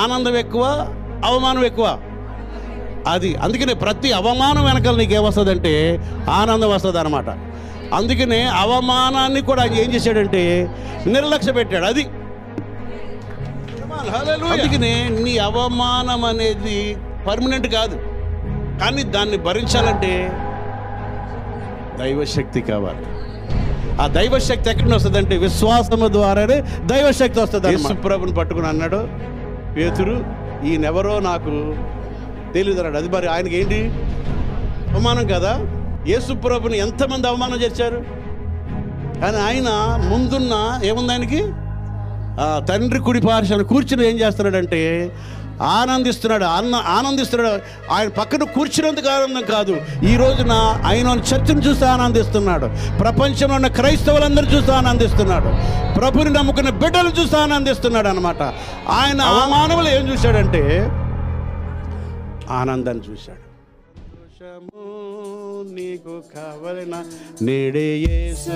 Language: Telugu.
ఆనందం ఎక్కువ, అవమానం ఎక్కువ. అందుకనే ప్రతి అవమానం వెనకాల నీకేమొస్తుందంటే ఆనందం వస్తుంది అనమాట. అందుకనే అవమానాన్ని కూడా ఆయన ఏం చేశాడంటే నిర్లక్ష్య పెట్టాడు. అందుకనే నీ అవమానం అనేది పర్మనెంట్ కాదు, కానీ దాన్ని భరించాలంటే దైవశక్తి కావాలి. ఆ దైవశక్తి ఎక్కడి వస్తుందంటే విశ్వాసము ద్వారానే దైవశక్తి వస్తుంది. యేసు ప్రభుని పట్టుకుని అన్నాడు పేతురు, ఈయనెవరో నాకు తెలియదు అన్నాడు. అది మరి ఆయనకి ఏంటి అవమానం కదా. యేసు ప్రభుని ఎంతమంది అవమానం చేశారు, కానీ ఆయన ముందున్న ఏముంది ఆయనకి తండ్రి కుడి పార్శ్వన కూర్చుని ఏం చేస్తున్నాడంటే ఆనందిస్తున్నాడు. ఆనందిస్తున్నాడు. ఆయన పక్కన కూర్చున్నందుకు ఆనందం కాదు, ఈ రోజున ఆయన చర్చను చూస్తూ ఆనందిస్తున్నాడు. ప్రపంచంలో ఉన్న క్రైస్తవులందరూ చూస్తూ ఆనందిస్తున్నాడు. ప్రభుని నమ్ముకున్న బిడ్డలు చూస్తూ ఆనందిస్తున్నాడు అనమాట. ఆయన అవమానములు ఏం చూశాడంటే ఆనందాన్ని చూశాడు. నీకు కావలన నేడే యేసు